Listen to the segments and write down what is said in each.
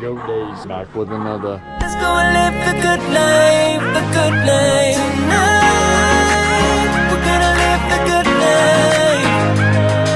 Go days, back with another. Let's go and live the good life, the good life. Tonight, we're gonna live the good life.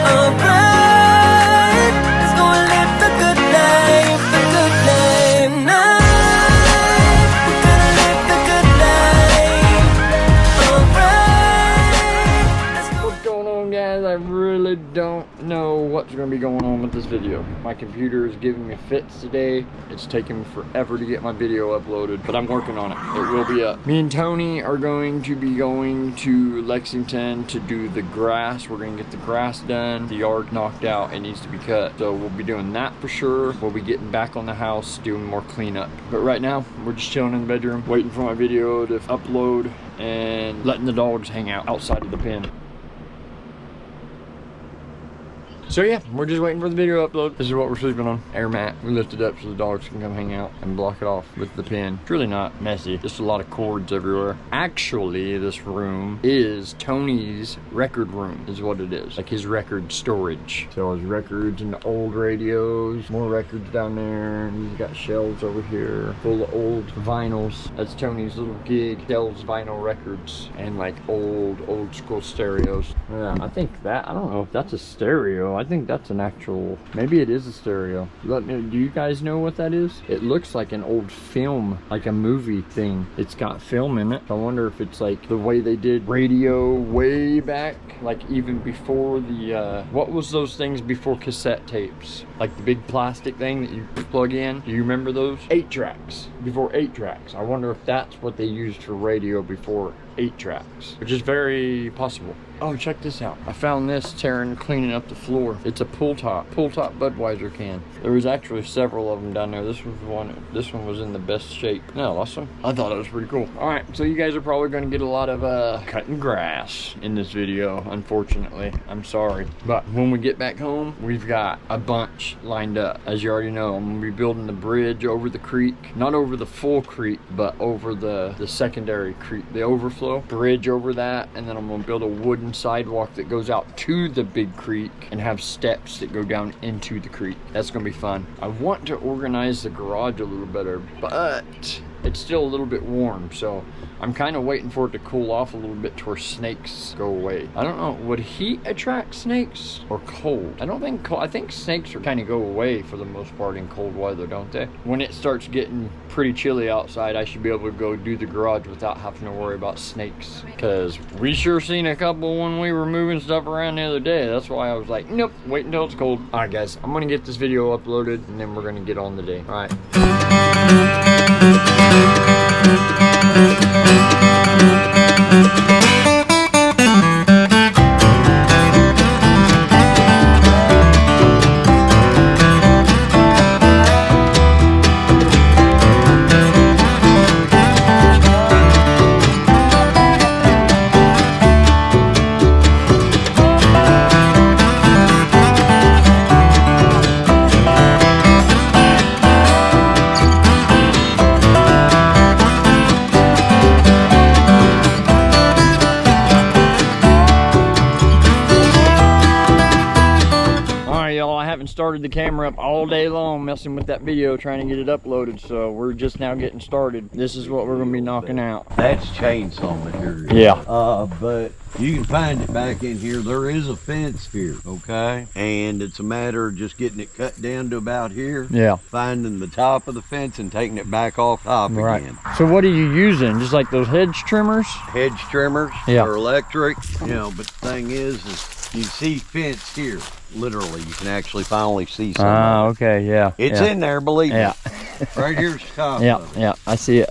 Alright, let's go and live the good life, the good life. Tonight, we're gonna live the good life. Alright, let's go. What's going on, guys? I really don't know what's going to be going on with this video. My computer is giving me fits today. It's taking me forever to get my video uploaded, but I'm working on it. It will be up. Me and Tony are going to be going to Lexington to do the grass. We're going to get the grass done. The yard knocked out. It needs to be cut. So we'll be doing that for sure. We'll be getting back on the house, doing more cleanup. But right now, we're just chilling in the bedroom, waiting for my video to upload and letting the dogs hang out outside of the pen. So yeah, we're just waiting for the video upload. This is what we're sleeping on. Air mat. We lift it up so the dogs can come hang out and block it off with the pen. It's really not messy. Just a lot of cords everywhere. Actually, this room is Tony's record room, is what it is. Like his record storage. So his records and the old radios. More records down there. And he's got shelves over here full of old vinyls. That's Tony's little gig. Sells vinyl records and like old school stereos. Yeah, I think that, I don't know if that's a stereo. I think that's an actual, maybe it is a stereo. Let me, do you guys know what that is? It looks like an old film, like a movie thing. It's got film in it. I wonder if it's like the way they did radio way back, like even before the, what was those things before cassette tapes? Like the big plastic thing that you plug in. Do you remember those? 8 tracks, before 8 tracks. I wonder if that's what they used for radio before 8 tracks, which is very possible. Oh, check this out. I found this tearing, cleaning up the floor. It's a pull top Budweiser can. There was actually several of them down there. This was one. This one was in the best shape. No, awesome. I thought it was pretty cool. All right, so you guys are probably going to get a lot of cutting grass in this video, unfortunately. I'm sorry. But when we get back home, we've got a bunch lined up. As you already know, I'm going to be building the bridge over the creek. Not over the full creek, but over the secondary creek, the overflow. Bridge over that, and then I'm going to build a wooden sidewalk that goes out to the big creek and have steps that go down into the creek. That's gonna be fun. I want to organize the garage a little better, but it's still a little bit warm, so I'm kind of waiting for it to cool off a little bit to where snakes go away. I don't know, would heat attract snakes or cold? I don't think cold. I think snakes are kind of go away for the most part in cold weather, don't they? When it starts getting pretty chilly outside, I should be able to go do the garage without having to worry about snakes, because we sure seen a couple when we were moving stuff around the other day. That's why I was like, nope, wait until it's cold. All right, guys, I'm gonna get this video uploaded and then we're gonna get on the day. All right. Started the camera up all day long messing with that video trying to get it uploaded, so we're just now getting started. This is what we're gonna be knocking out. That's chainsaw material. Yeah. But you can find it back in here. There is a fence here, okay? And it's a matter of just getting it cut down to about here. Yeah. Finding the top of the fence and taking it back off top again. So what are you using? Just like those hedge trimmers? Hedge trimmers. Yeah. They're electric, you know, but the thing is you see fence here. Literally, you can actually finally see something. Ah, okay, yeah. It's in there, believe me. Right here's the top. Yeah, I see it.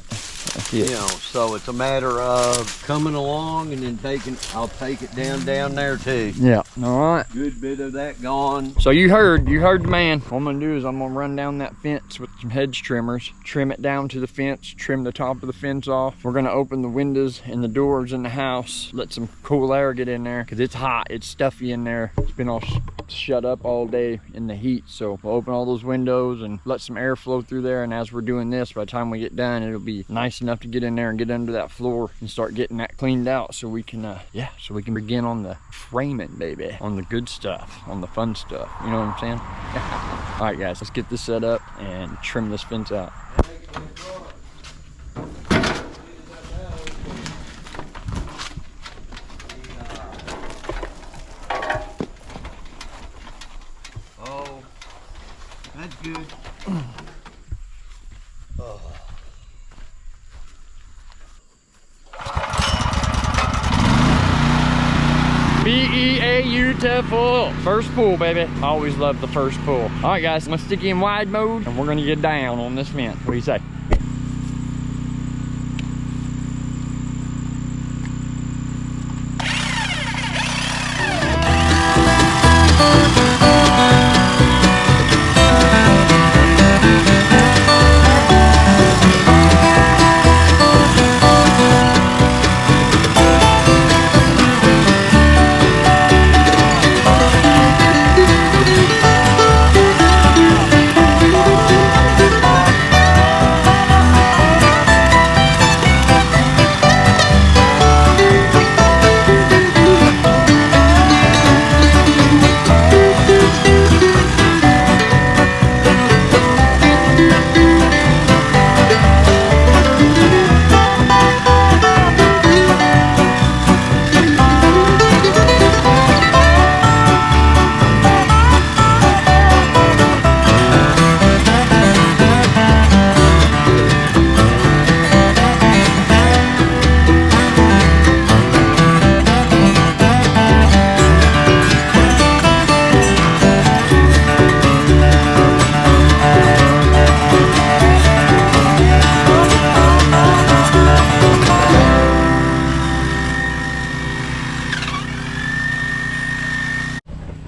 You know, so it's a matter of coming along and then I'll take it down there too. Yeah, all right. Good bit of that gone. So you heard the man. What I'm gonna do is I'm gonna run down that fence with some hedge trimmers, trim it down to the fence, trim the top of the fence off. We're gonna open the windows and the doors in the house, let some cool air get in there, because it's hot, it's stuffy in there. It's been all shut up all day in the heat, so we'll open all those windows and let some air flow through there. And as we're doing this, by the time we get done, it'll be nice nice enough to get in there and get under that floor and start getting that cleaned out so we can, so we can begin on the framing, baby, on the good stuff, on the fun stuff. You know what I'm saying? All right, guys, let's get this set up and trim this fence out. Oh, that's good. Beautiful. First pull, baby. I always love the first pull. All right, guys, I'm gonna stick you in wide mode and we're gonna get down on this fence. What do you say?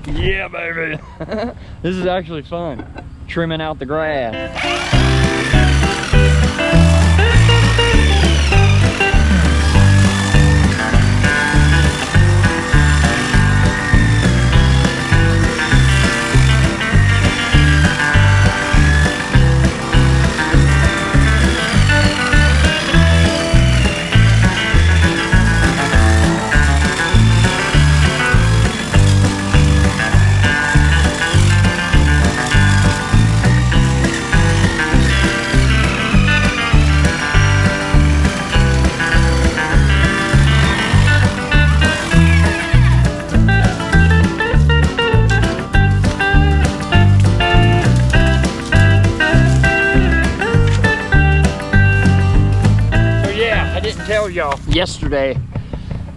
Yeah, baby. This is actually fun. Trimming out the grass. Tell y'all yesterday,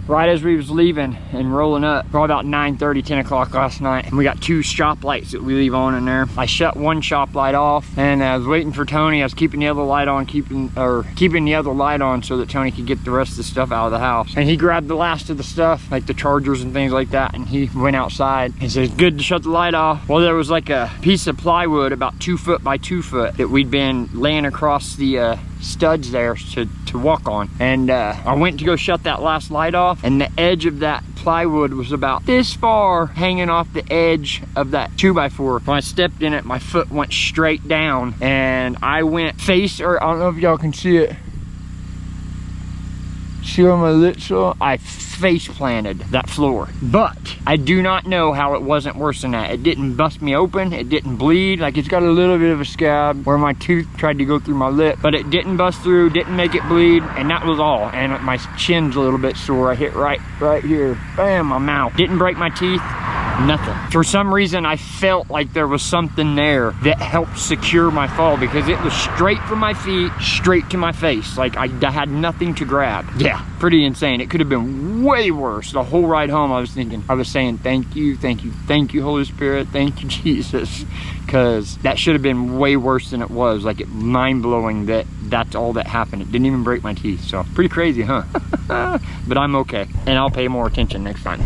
right as we was leaving and rolling up, probably about 9:30, 10 o'clock last night, and we got 2 shop lights that we leave on in there. I shut one shop light off and I was waiting for Tony. I was keeping the other light on, keeping the other light on so that Tony could get the rest of the stuff out of the house. And he grabbed the last of the stuff, like the chargers and things like that, and he went outside and said, good to shut the light off. Well, there was like a piece of plywood about 2 foot by 2 foot that we'd been laying across the studs there to walk on, and I went to go shut that last light off, and the edge of that plywood was about this far hanging off the edge of that 2x4. When I stepped in it, my foot went straight down and I went face, or I don't know if y'all can see it, see where my lips are? I face planted that floor. But I do not know how it wasn't worse than that. It didn't bust me open, it didn't bleed. Like, it's got a little bit of a scab where my tooth tried to go through my lip, but it didn't bust through, didn't make it bleed, and that was all. And my chin's a little bit sore. I hit right here, bam, my mouth. Didn't break my teeth, nothing. For some reason, I felt like there was something there that helped secure my fall, because it was straight from my feet, straight to my face. Like, I had nothing to grab. Yeah, pretty insane. It could have been way worse. The whole ride home, I was saying, thank you, Holy Spirit, thank you, Jesus, because that should have been way worse than it was. Like, it mind-blowing that that's all that happened. It didn't even break my teeth. So pretty crazy, huh? But I'm okay, and I'll pay more attention next time.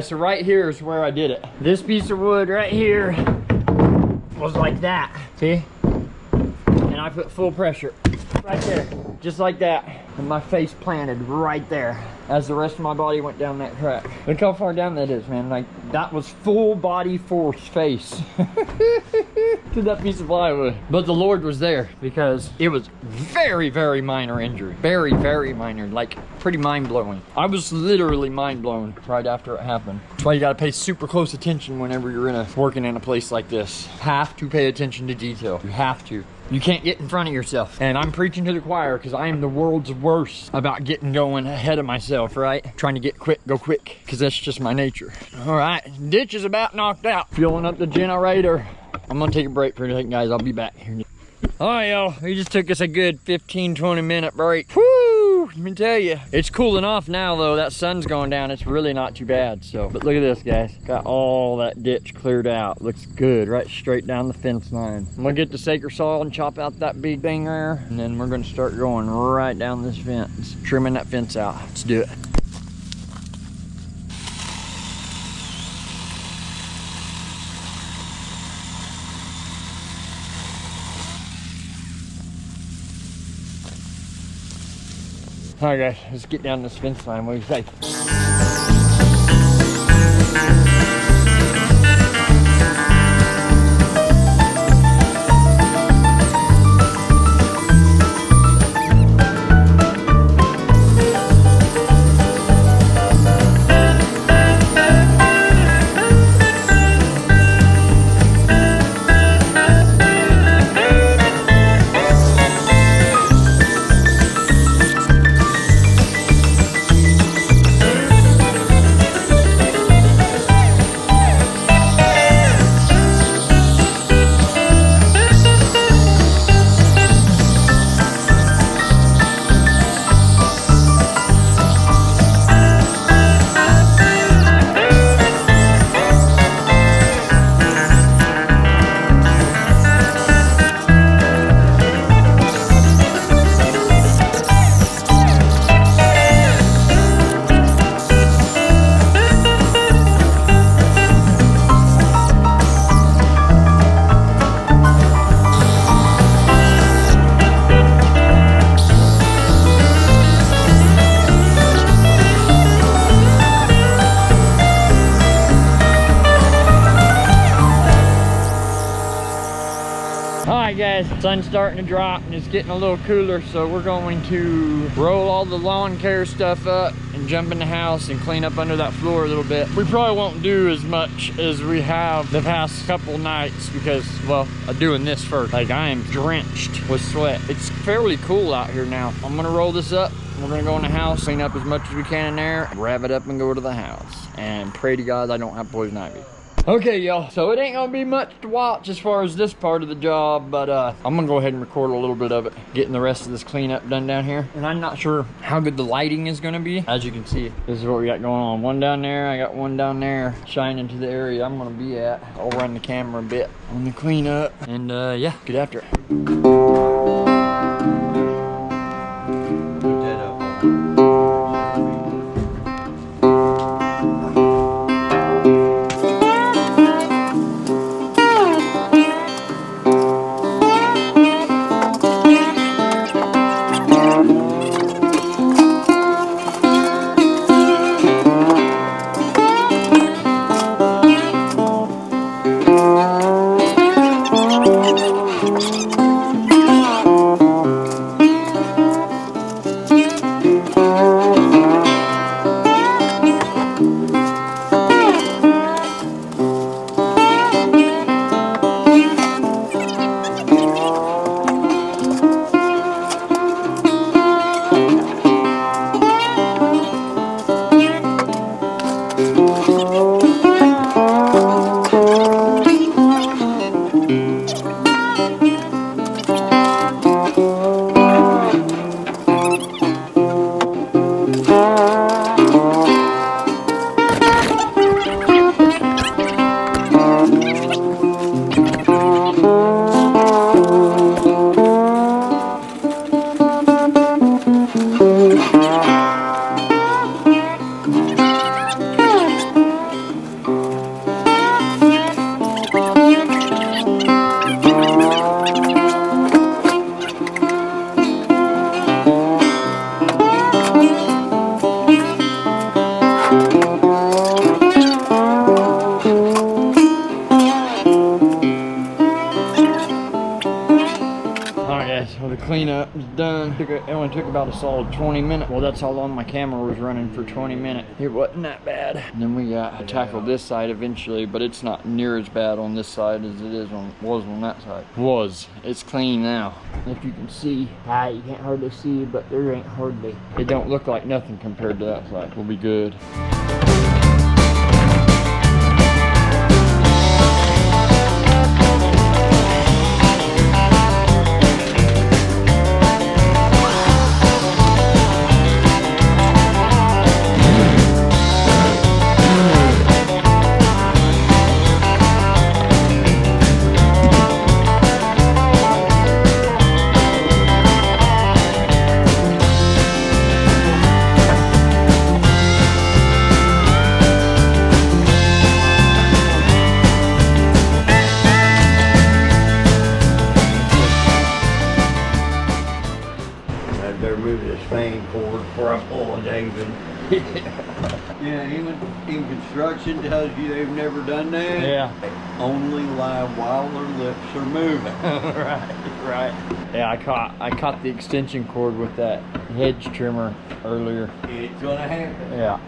guys, so right here is where I did it. This piece of wood right here was like that, see? And I put full pressure right there, just like that. And my face planted right there as the rest of my body went down that crack. Look how far down that is, man. Like, that was full body force face to that piece of plywood. But the Lord was there because it was very, very minor injury. Very, very minor, like pretty mind-blowing. I was literally mind-blown right after it happened. That's why you gotta pay super close attention whenever you're working in a place like this. Have to pay attention to detail. You have to. You can't get in front of yourself. And I'm preaching to the choir because I am the world's worst about getting going ahead of myself, right? Trying to get quick, go quick, because that's just my nature. All right, ditch is about knocked out. Fueling up the generator. I'm gonna take a break for a second, guys. I'll be back here. All right, y'all, we just took us a good 15-20 minute break. Woo, let me tell you. It's cooling off now, though. That sun's going down. It's really not too bad, so. But look at this, guys. Got all that ditch cleared out. Looks good, right straight down the fence line. I'm gonna get the sacred saw and chop out that big thing there, and then we're gonna start going right down this fence, trimming that fence out. Let's do it. All right, guys, let's get down this fence line. What do you say? Guys, sun's starting to drop and it's getting a little cooler, so we're going to roll all the lawn care stuff up and jump in the house and clean up under that floor a little bit. We probably won't do as much as we have the past couple nights because, well, I'm doing this first. Like, I am drenched with sweat. It's fairly cool out here now. I'm gonna roll this up. We're gonna go in the house, clean up as much as we can in there, wrap it up and go to the house. And pray to God I don't have poison ivy. Okay, y'all, so it ain't gonna be much to watch as far as this part of the job, but I'm gonna go ahead and record a little bit of it, getting the rest of this cleanup done down here. And I'm not sure how good the lighting is gonna be. As you can see, this is what we got going on. One down there, I got one down there, shining to the area I'm gonna be at. I'll run the camera a bit on the cleanup, and yeah, get after it. It only took about a solid 20 minutes. Well, that's how long my camera was running for 20 minutes. It wasn't that bad. And then we got to tackle this side eventually, but it's not near as bad on this side as it was on that side. It's clean now. If you can see, you can't hardly see, but there ain't hardly. It don't look like nothing compared to that side. We'll be good. Yeah, even construction tells you they've never done that. Yeah. Only lie while their lips are moving. right. Yeah, I caught the extension cord with that hedge trimmer earlier. It's gonna happen. Yeah.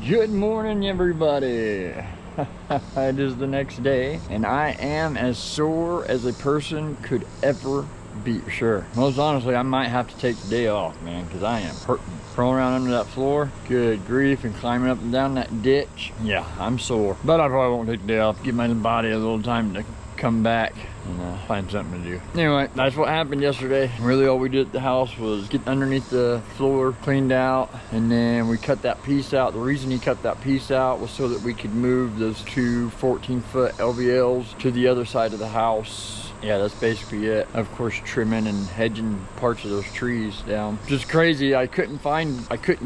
Good morning, everybody. It is the next day, and I am as sore as a person could ever be. Sure, most honestly, I might have to take the day off, man, because I am hurting. Crawling around under that floor, good grief, and climbing up and down that ditch. Yeah, I'm sore, but I probably won't take the day off. Give my body a little time to come back and find something to do. Anyway, that's what happened yesterday. Really all we did at the house was get underneath the floor, cleaned out, and then we cut that piece out. The reason he cut that piece out was so that we could move those two 14-foot LVLs to the other side of the house. Yeah, that's basically it. Of course, trimming and hedging parts of those trees down. Just crazy, I couldn't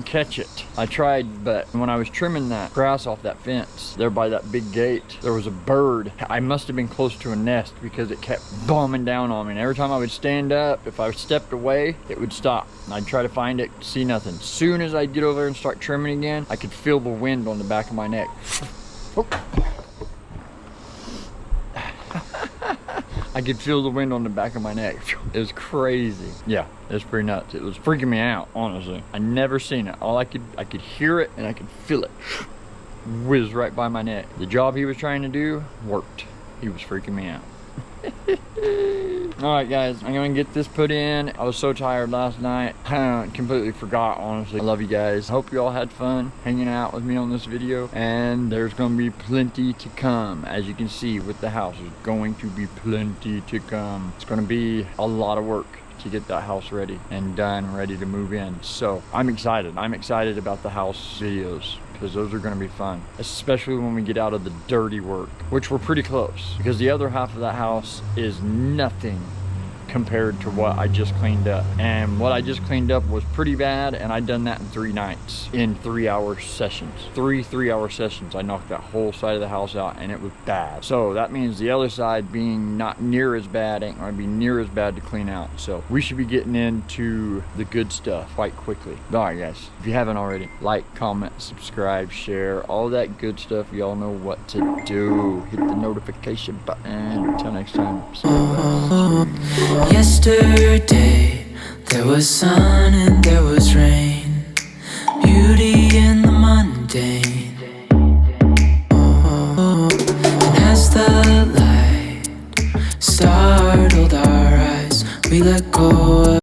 catch it. I tried, but when I was trimming that grass off that fence there by that big gate, there was a bird. I must have been close to a nest because it kept bombing down on me. And every time I would stand up, if I stepped away, it would stop. And I'd try to find it, see nothing. As soon as I'd get over there and start trimming again, I could feel the wind on the back of my neck. I could feel the wind on the back of my neck. It was crazy. Yeah, it was pretty nuts. It was freaking me out, honestly. I never seen it. I could hear it and I could feel it whiz right by my neck. The job he was trying to do worked. He was freaking me out. All right, guys, I'm gonna get this put in. I was so tired last night. I completely forgot, honestly. I love you guys. Hope you all had fun hanging out with me on this video, and there's gonna be plenty to come. As you can see with the house, there's going to be plenty to come. It's gonna be a lot of work to get that house ready and done, ready to move in. So I'm excited. I'm excited about the house videos, because those are going to be fun, especially when we get out of the dirty work, which we're pretty close, because the other half of that house is nothing compared to what I just cleaned up. And what I just cleaned up was pretty bad, and I'd done that in 3 nights, in 3-hour sessions. 3-hour sessions. I knocked that whole side of the house out, and it was bad. So that means the other side, being not near as bad, ain't gonna be near as bad to clean out. So we should be getting into the good stuff quite quickly. All right, guys, if you haven't already, like, comment, subscribe, share, all that good stuff. Y'all know what to do. Hit the notification button. Until next time, see you guys. Yesterday, there was sun and there was rain, beauty in the mundane. And as the light startled our eyes, we let go of